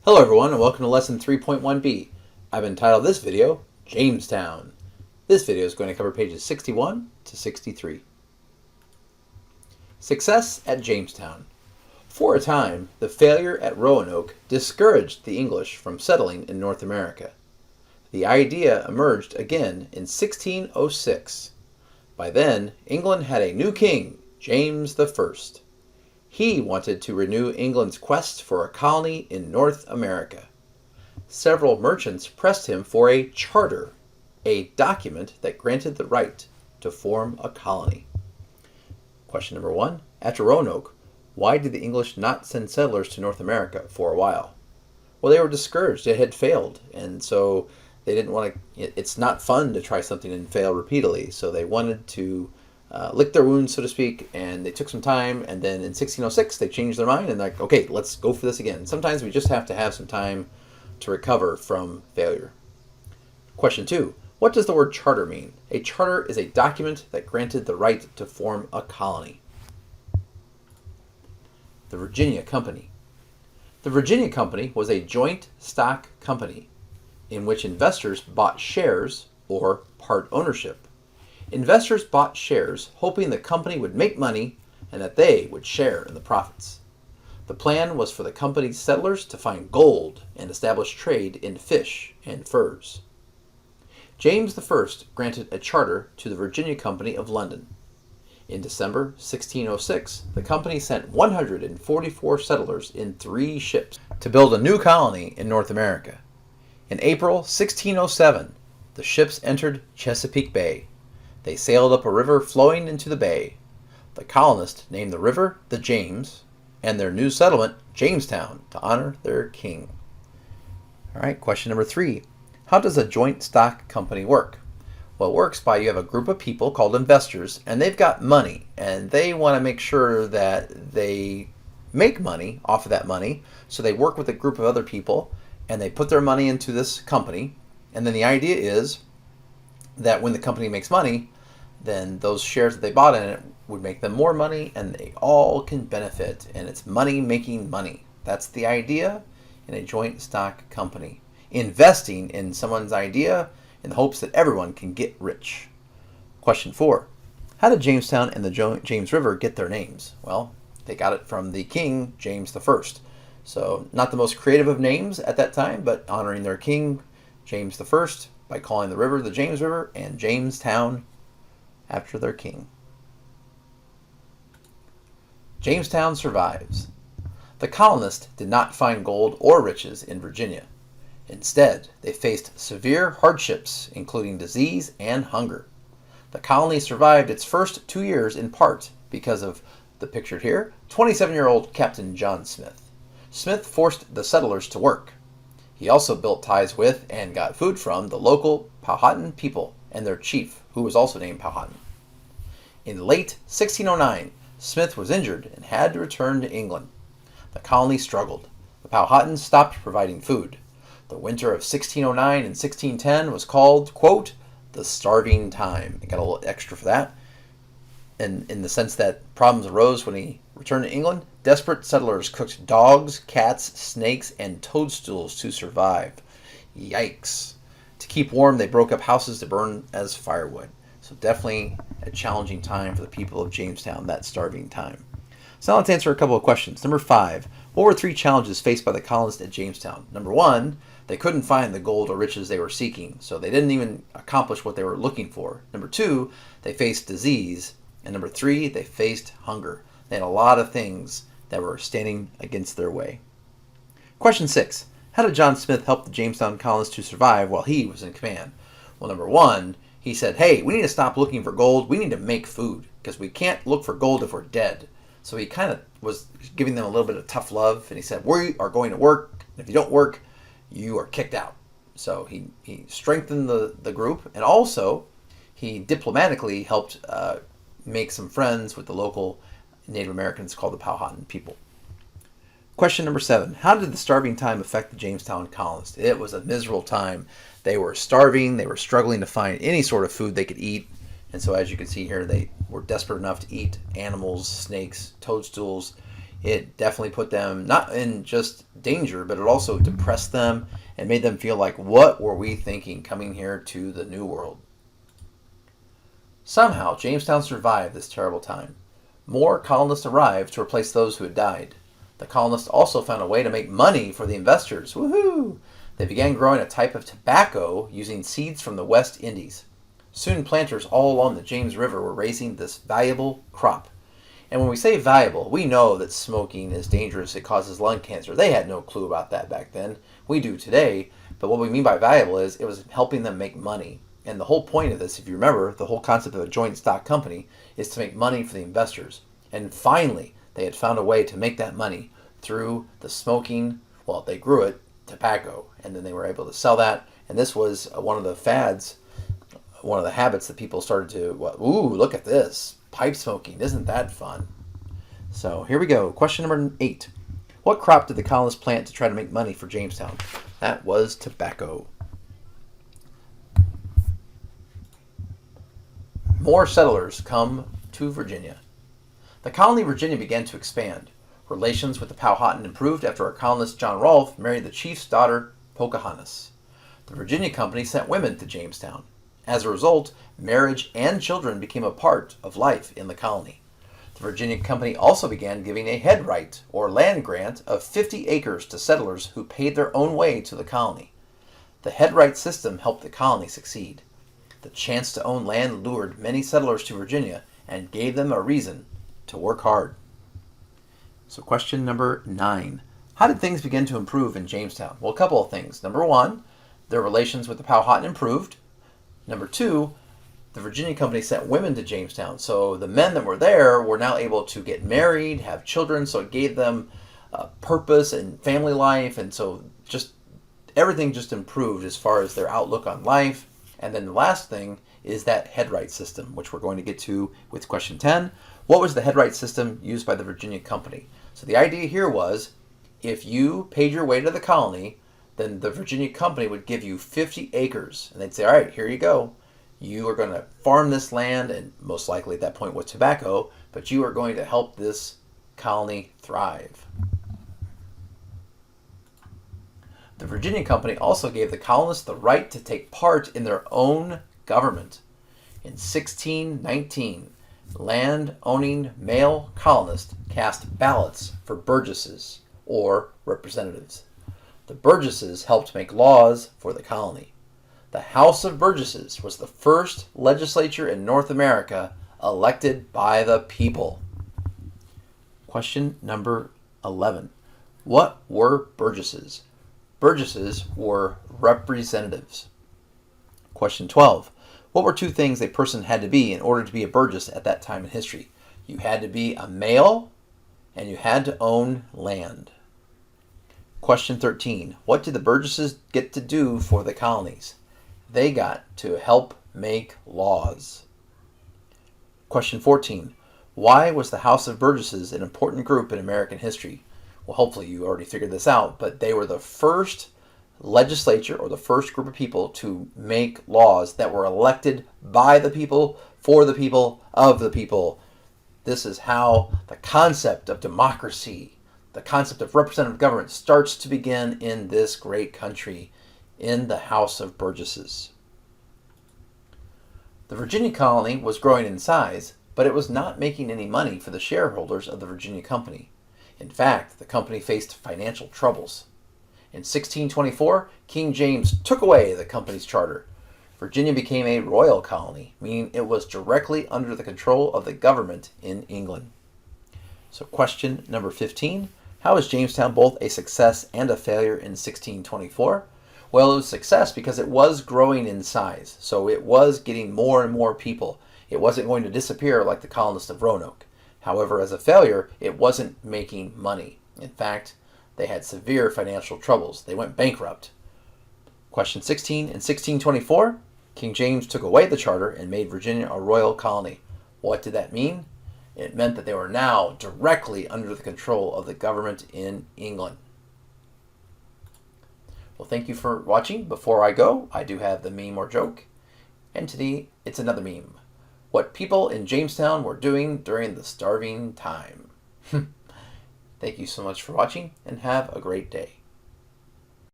Hello everyone and welcome to lesson 3.1B. I've entitled this video, Jamestown. This video is going to cover pages 61 to 63. Success at Jamestown. For a time, the failure at Roanoke discouraged the English from settling in North America. The idea emerged again in 1606. By then, England had a new king, James I. He wanted to renew England's quest for a colony in North America. Several merchants pressed him for a charter, a document that granted the right to form a colony. Question number 1. After Roanoke, why did the English not send settlers to North America for a while? Well, they were discouraged. It had failed, and so they didn't want to. It's not fun to try something and fail repeatedly, so they wanted to lick their wounds, so to speak, and they took some time, and then in 1606 they changed their mind and like, okay, let's go for this again. Sometimes we just have to have some time to recover from failure. Question 2. What does the word charter mean? A charter is a document that granted the right to form a colony. The Virginia Company. The Virginia Company was a joint stock company in which investors bought shares or part ownership. Investors bought shares hoping the company would make money and that they would share in the profits. The plan was for the company's settlers to find gold and establish trade in fish and furs. James I granted a charter to the Virginia Company of London. In December 1606, the company sent 144 settlers in 3 ships to build a new colony in North America. In April 1607, the ships entered Chesapeake Bay. They sailed up a river flowing into the bay. The colonists named the river the James and their new settlement Jamestown to honor their king. All right, question number 3. How does a joint stock company work? Well, it works by you have a group of people called investors, and they've got money, and they want to make sure that they make money off of that money, so they work with a group of other people, and they put their money into this company, and then the idea is that when the company makes money, then those shares that they bought in it would make them more money, and they all can benefit, and it's money making money. That's the idea in a joint stock company. Investing in someone's idea in the hopes that everyone can get rich. Question 4. How did Jamestown and the James River get their names? Well, they got it from the king, James I. So not the most creative of names at that time, but honoring their king, James I, by calling the river the James River and Jamestown after their king. Jamestown survives. The colonists did not find gold or riches in Virginia. Instead, they faced severe hardships, including disease and hunger. The colony survived its first 2 years in part because of the pictured here, 27-year-old Captain John Smith. Smith forced the settlers to work. He also built ties with and got food from the local Powhatan people and their chief, who was also named Powhatan. In late 1609, Smith was injured and had to return to England. The colony struggled. The Powhatans stopped providing food. The winter of 1609 and 1610 was called, quote, the starving time. I got a little extra for that. And in the sense that problems arose when he returned to England, desperate settlers cooked dogs, cats, snakes, and toadstools to survive. Yikes. To keep warm, they broke up houses to burn as firewood. So definitely a challenging time for the people of Jamestown, that starving time. So now let's answer a couple of questions. Number 5, what were 3 challenges faced by the colonists at Jamestown? Number 1, they couldn't find the gold or riches they were seeking, so they didn't even accomplish what they were looking for. Number 2, they faced disease. And number 3, they faced hunger. They had a lot of things that were standing against their way. Question 6, how did John Smith help the Jamestown colonists to survive while he was in command? Well, number 1, he said, hey, we need to stop looking for gold. We need to make food because we can't look for gold if we're dead. So he kind of was giving them a little bit of tough love, and he said, we are going to work. If you don't work, you are kicked out. So he strengthened the group, and also he diplomatically helped make some friends with the local Native Americans called the Powhatan people. Question number 7. How did the starving time affect the Jamestown colonists? It was a miserable time. They were starving. They were struggling to find any sort of food they could eat. And so as you can see here, they were desperate enough to eat animals, snakes, toadstools, It definitely put them not in just danger, but it also depressed them and made them feel like, what were we thinking coming here to the New World? Somehow, Jamestown survived this terrible time. More colonists arrived to replace those who had died. The colonists also found a way to make money for the investors. Woohoo! They began growing a type of tobacco using seeds from the West Indies. Soon, planters all along the James River were raising this valuable crop. And when we say valuable, we know that smoking is dangerous. It causes lung cancer. They had no clue about that back then. We do today. But what we mean by valuable is it was helping them make money. And the whole point of this, if you remember, the whole concept of a joint stock company is to make money for the investors. And finally, they had found a way to make that money through the smoking. Well, they grew it, tobacco, and then they were able to sell that. And this was one of the fads, one of the habits that people started to, ooh, look at this. Pipe smoking, isn't that fun? So here we go. Question number 8. What crop did the colonists plant to try to make money for Jamestown? That was tobacco. More settlers come to Virginia. The colony of Virginia began to expand. Relations with the Powhatan improved after our colonist John Rolfe married the chief's daughter, Pocahontas. The Virginia Company sent women to Jamestown. As a result, marriage and children became a part of life in the colony. The Virginia Company also began giving a head right, or land grant, of 50 acres to settlers who paid their own way to the colony. The head right system helped the colony succeed. The chance to own land lured many settlers to Virginia and gave them a reason to work hard. So question number 9. How did things begin to improve in Jamestown? Well, a couple of things. Number 1, their relations with the Powhatan improved. Number 2, the Virginia Company sent women to Jamestown. So the men that were there were now able to get married, have children, so it gave them purpose and family life. And so just everything just improved as far as their outlook on life. And then the last thing is that headright system, which we're going to get to with question 10. What was the headright system used by the Virginia Company? So the idea here was if you paid your way to the colony, then the Virginia Company would give you 50 acres. And they'd say, all right, here you go. You are going to farm this land, and most likely at that point with tobacco, but you are going to help this colony thrive. The Virginia Company also gave the colonists the right to take part in their own government. In 1619, land-owning male colonists cast ballots for burgesses, or representatives. The burgesses helped make laws for the colony. The House of Burgesses was the first legislature in North America elected by the people. Question number 11. What were burgesses? Burgesses were representatives. Question 12. What were 2 things a person had to be in order to be a burgess at that time in history? You had to be a male, and you had to own land. Question 13. What did the burgesses get to do for the colonies? They got to help make laws. Question 14. Why was the House of Burgesses an important group in American history? Well, hopefully you already figured this out, but they were the first legislature or the first group of people to make laws that were elected by the people, for the people, of the people. This is how the concept of democracy, the concept of representative government starts to begin in this great country, in the House of Burgesses. The Virginia colony was growing in size, but it was not making any money for the shareholders of the Virginia Company. In fact, the company faced financial troubles. In 1624, King James took away the company's charter. Virginia became a royal colony, meaning it was directly under the control of the government in England. So question number 15. How was Jamestown both a success and a failure in 1624? Well, it was a success because it was growing in size. So it was getting more and more people. It wasn't going to disappear like the colonists of Roanoke. However, as a failure, it wasn't making money. In fact, they had severe financial troubles. They went bankrupt. Question 16. In 1624, King James took away the charter and made Virginia a royal colony. What did that mean? It meant that they were now directly under the control of the government in England. Well, thank you for watching. Before I go, I do have the meme or joke. And today, it's another meme. What people in Jamestown were doing during the starving time. Thank you so much for watching, and have a great day.